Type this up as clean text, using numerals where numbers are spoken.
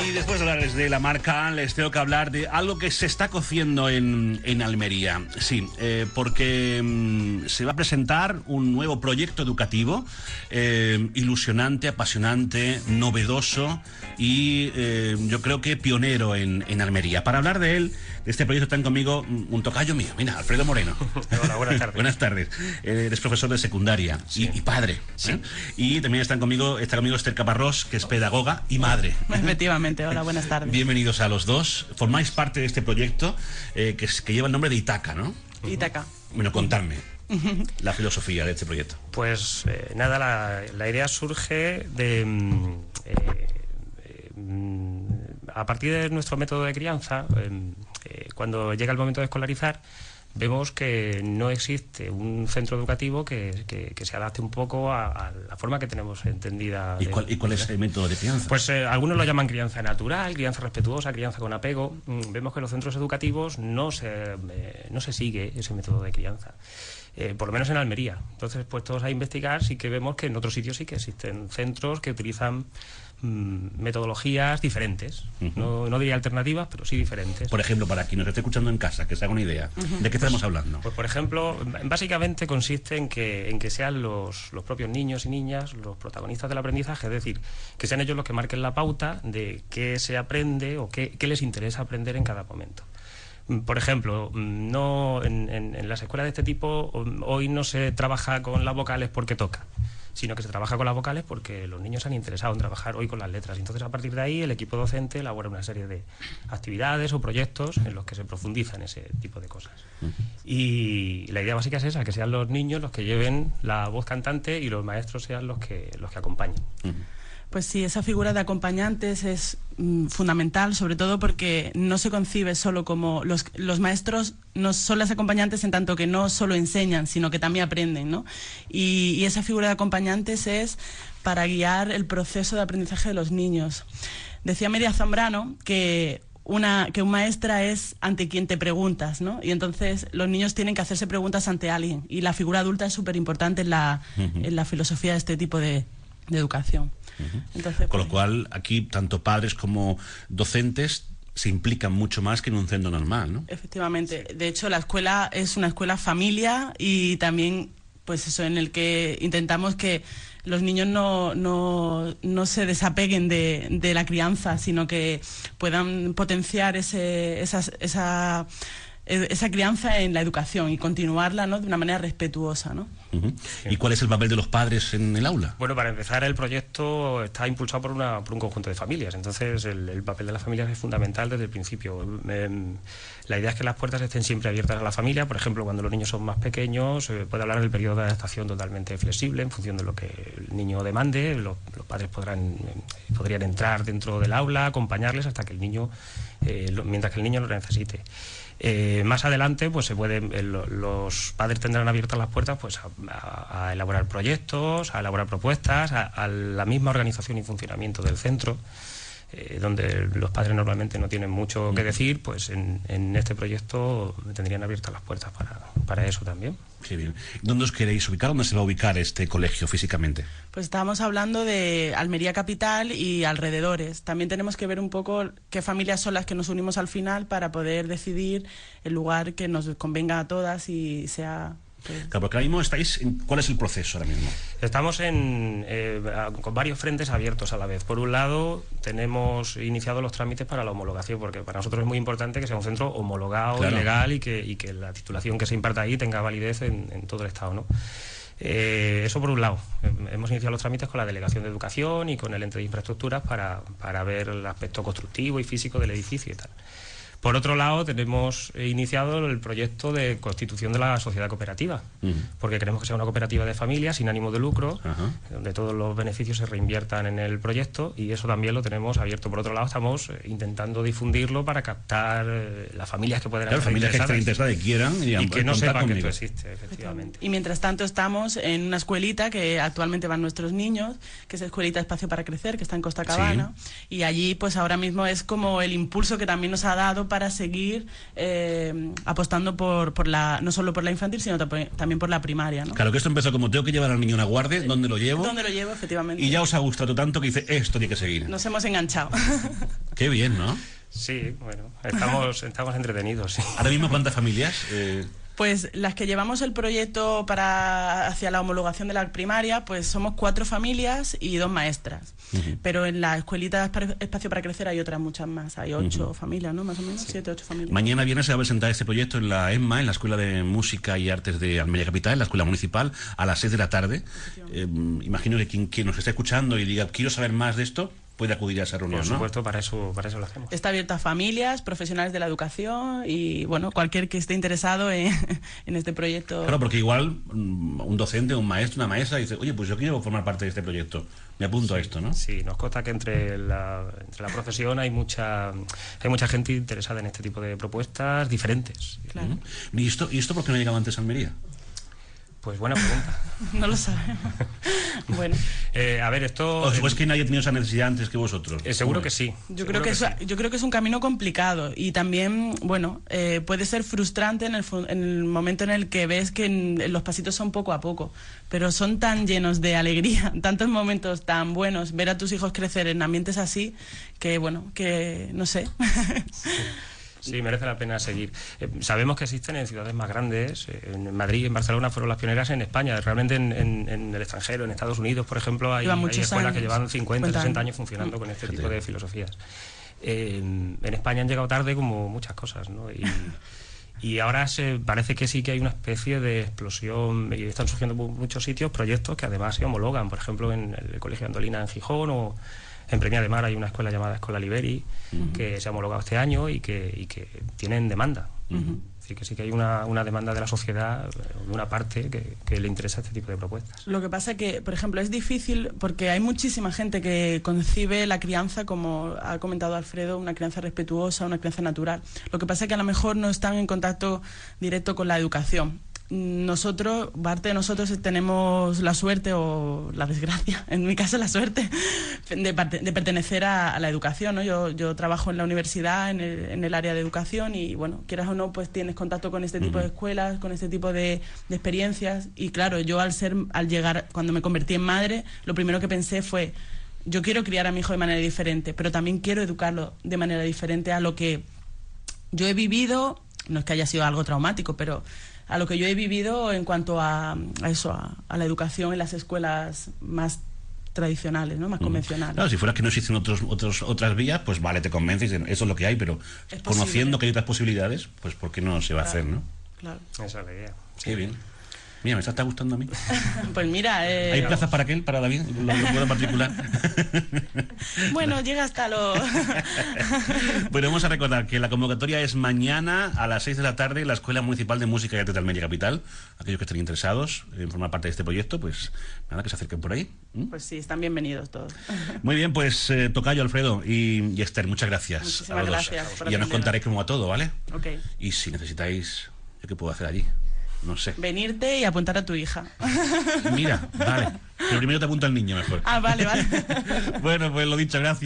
Y después de hablarles de la marca, les tengo que hablar de algo que se está cociendo en Almería. Sí, porque se va a presentar un nuevo proyecto educativo ilusionante, apasionante, novedoso y yo creo que pionero en Almería. Para hablar de él, de este proyecto, están conmigo un tocayo mío, mira, Alfredo Moreno. Hola, buenas tardes. Buenas tardes. Eres profesor de secundaria y padre. Sí. Y también está conmigo Esther Caparrós, que es pedagoga y madre. Efectivamente, hola, buenas tardes. Bienvenidos a los dos. Formáis parte de este proyecto que lleva el nombre de Itaca, ¿no? Itaca. Bueno, contadme la filosofía de este proyecto. Pues nada, la idea surge de... a partir de nuestro método de crianza, cuando llega el momento de escolarizar, vemos que no existe un centro educativo que se adapte un poco a la forma que tenemos entendida. ¿Y cuál es el método de crianza? Pues algunos lo llaman crianza natural, crianza respetuosa, crianza con apego. Vemos que en los centros educativos no se sigue ese método de crianza. Por lo menos en Almería. Entonces, puestos a investigar, sí que vemos que en otros sitios sí que existen centros que utilizan metodologías diferentes. No diría alternativas, pero sí diferentes. Por ejemplo, para quien nos esté escuchando en casa, que se haga una idea, ¿de qué estamos hablando? Pues, por ejemplo, básicamente consiste en que sean los propios niños y niñas los protagonistas del aprendizaje, es decir, que sean ellos los que marquen la pauta de qué se aprende o qué les interesa aprender en cada momento. Por ejemplo, no en las escuelas de este tipo hoy no se trabaja con las vocales porque toca, sino que se trabaja con las vocales porque los niños se han interesado en trabajar hoy con las letras. Entonces, a partir de ahí, el equipo docente elabora una serie de actividades o proyectos en los que se profundiza en ese tipo de cosas. Y la idea básica es esa, que sean los niños los que lleven la voz cantante y los maestros sean los que acompañen. Pues sí, esa figura de acompañantes es fundamental, sobre todo porque no se concibe solo como... Los maestros no son los acompañantes en tanto que no solo enseñan, sino que también aprenden, ¿no? Y esa figura de acompañantes es para guiar el proceso de aprendizaje de los niños. Decía Media Zambrano que un maestra es ante quien te preguntas, ¿no? Y entonces los niños tienen que hacerse preguntas ante alguien. Y la figura adulta es súper importante en la filosofía de este tipo de educación. Entonces, con lo cual, aquí, tanto padres como docentes se implican mucho más que en un centro normal, ¿no? Efectivamente. De hecho, la escuela es una escuela familia y también, pues eso, en el que intentamos que los niños no se desapeguen de la crianza, sino que puedan potenciar esa crianza en la educación y continuarla, ¿no?, de una manera respetuosa, ¿no? ¿Y cuál es el papel de los padres en el aula? Bueno, para empezar, el proyecto está impulsado por un conjunto de familias, entonces el papel de las familias es fundamental desde el principio. La idea es que las puertas estén siempre abiertas a la familia. Por ejemplo, cuando los niños son más pequeños, puede hablar del periodo de adaptación totalmente flexible en función de lo que el niño demande. Los padres podrían entrar dentro del aula, acompañarles hasta que el niño, mientras que el niño lo necesite. Más adelante, pues los padres tendrán abiertas las puertas, pues a elaborar proyectos, a elaborar propuestas, a la misma organización y funcionamiento del centro, donde los padres normalmente no tienen mucho que decir. Pues en este proyecto tendrían abiertas las puertas para eso también. Qué bien. ¿Dónde os queréis ubicar? ¿Dónde se va a ubicar este colegio físicamente? Pues estábamos hablando de Almería capital y alrededores. También tenemos que ver un poco qué familias son las que nos unimos al final para poder decidir el lugar que nos convenga a todas y sea... Claro, porque ahora mismo estáis... ¿Cuál es el proceso ahora mismo? Estamos con varios frentes abiertos a la vez. Por un lado, tenemos iniciado los trámites para la homologación, porque para nosotros es muy importante que sea un centro homologado, claro, legal, y que la titulación que se imparta ahí tenga validez en todo el Estado, ¿no? Eso por un lado. Hemos iniciado los trámites con la Delegación de Educación y con el ente de infraestructuras para ver el aspecto constructivo y físico del edificio y tal. Por otro lado, tenemos iniciado el proyecto de constitución de la sociedad cooperativa, porque queremos que sea una cooperativa de familias sin ánimo de lucro, donde todos los beneficios se reinviertan en el proyecto, y eso también lo tenemos abierto. Por otro lado, estamos intentando difundirlo para captar las familias que puedan estar familias interesadas, que quieran y que no sepan que esto existe, efectivamente. Y mientras tanto estamos en una escuelita que actualmente van nuestros niños, que es Escuelita Espacio para Crecer, que está en Costa Cabana, y allí pues ahora mismo es como el impulso que también nos ha dado para seguir apostando por no solo por la infantil, sino también por la primaria, ¿no? Claro, que esto empezó como tengo que llevar al niño a una guardia, ¿dónde lo llevo? ¿Dónde lo llevo, efectivamente? Y ya os ha gustado tanto que dice, esto tiene que seguir. Nos hemos enganchado. Qué bien, ¿no? Sí, bueno, estamos entretenidos. Sí. Ahora mismo, ¿cuántas familias? Pues las que llevamos el proyecto hacia la homologación de la primaria, pues somos 4 familias y 2 maestras. Pero en la escuelita Espacio para Crecer hay otras muchas más. Hay 8 familias, ¿no? Más o menos, 7, 8 familias. Mañana viernes se va a presentar este proyecto en la ESMA, en la Escuela de Música y Artes de Almería Capital, en la Escuela Municipal, a las 6 de la tarde. Imagino que quien nos esté escuchando y diga, quiero saber más de esto, puede acudir a esa reunión, Por ¿no? supuesto, para eso lo hacemos. Está abierta a familias, profesionales de la educación y, bueno, cualquier que esté interesado en este proyecto. Claro, porque igual un docente, un maestro, una maestra dice, oye, pues yo quiero formar parte de este proyecto, me apunto a esto, ¿no? Sí, nos consta que entre la profesión hay mucha gente interesada en este tipo de propuestas diferentes. Claro. ¿Y esto por qué no ha llegado antes a Almería? Pues buena pregunta. No lo sabemos. Bueno. A ver, esto... ¿O es que nadie ha tenido esa necesidad antes que vosotros? Seguro que sí. Yo creo que es un camino complicado y también, bueno, puede ser frustrante en el momento en el que ves que los pasitos son poco a poco, pero son tan llenos de alegría, tantos momentos tan buenos, ver a tus hijos crecer en ambientes así, que bueno, que no sé. Sí, merece la pena seguir. Sabemos que existen en ciudades más grandes, en Madrid y en Barcelona fueron las pioneras en España. Realmente en el extranjero, en Estados Unidos, por ejemplo, hay escuelas que llevan 50, 60 años funcionando con este tipo de filosofías. En España han llegado tarde como muchas cosas, ¿no? Y ahora parece que sí que hay una especie de explosión y están surgiendo en muchos sitios proyectos que además se homologan. Por ejemplo, en el Colegio Andolina en Gijón o en Premia de Mar hay una escuela llamada Escola Liberi que se ha homologado este año y que tienen demanda. Es decir, que sí que hay una demanda de la sociedad, de una parte que le interesa este tipo de propuestas. Lo que pasa es que, por ejemplo, es difícil porque hay muchísima gente que concibe la crianza, como ha comentado Alfredo, una crianza respetuosa, una crianza natural. Lo que pasa es que a lo mejor no están en contacto directo con la educación. Nosotros, parte de nosotros tenemos la suerte o la desgracia, en mi caso la suerte, de pertenecer a la educación, ¿no? Yo trabajo en la universidad, en el área de educación y, bueno, quieras o no, pues tienes contacto con este tipo de escuelas, con este tipo de experiencias y, claro, yo al llegar, cuando me convertí en madre, lo primero que pensé fue, yo quiero criar a mi hijo de manera diferente, pero también quiero educarlo de manera diferente a lo que yo he vivido, no es que haya sido algo traumático, pero a lo que yo he vivido en cuanto a la educación en las escuelas más tradicionales, ¿no? Más convencionales. Claro, si fuera que no existen otras vías, pues vale, te convences, eso es lo que hay, pero conociendo que hay otras posibilidades, pues ¿por qué no se va a hacer, no? Claro. Esa es la idea. Qué bien. Mira, me está gustando a mí. Pues mira... ¿Hay plazas para aquel, para David? ¿Lo puedo particular? Bueno, llega hasta lo... Bueno, vamos a recordar que la convocatoria es mañana a las 6 de la tarde en la Escuela Municipal de Música y Artes de Almería Capital. Aquellos que estén interesados en formar parte de este proyecto, pues nada, que se acerquen por ahí. Pues sí, están bienvenidos todos. Muy bien, pues Tocayo, Alfredo y Esther, muchas gracias. Muchísimas gracias por y ya nos contaréis cómo va todo, ¿vale? Ok. Y si necesitáis, ¿yo qué puedo hacer allí? No sé. Venirte y apuntar a tu hija. Mira, vale. Pero primero te apunto al niño mejor. Ah, vale. Bueno, pues lo dicho, gracias.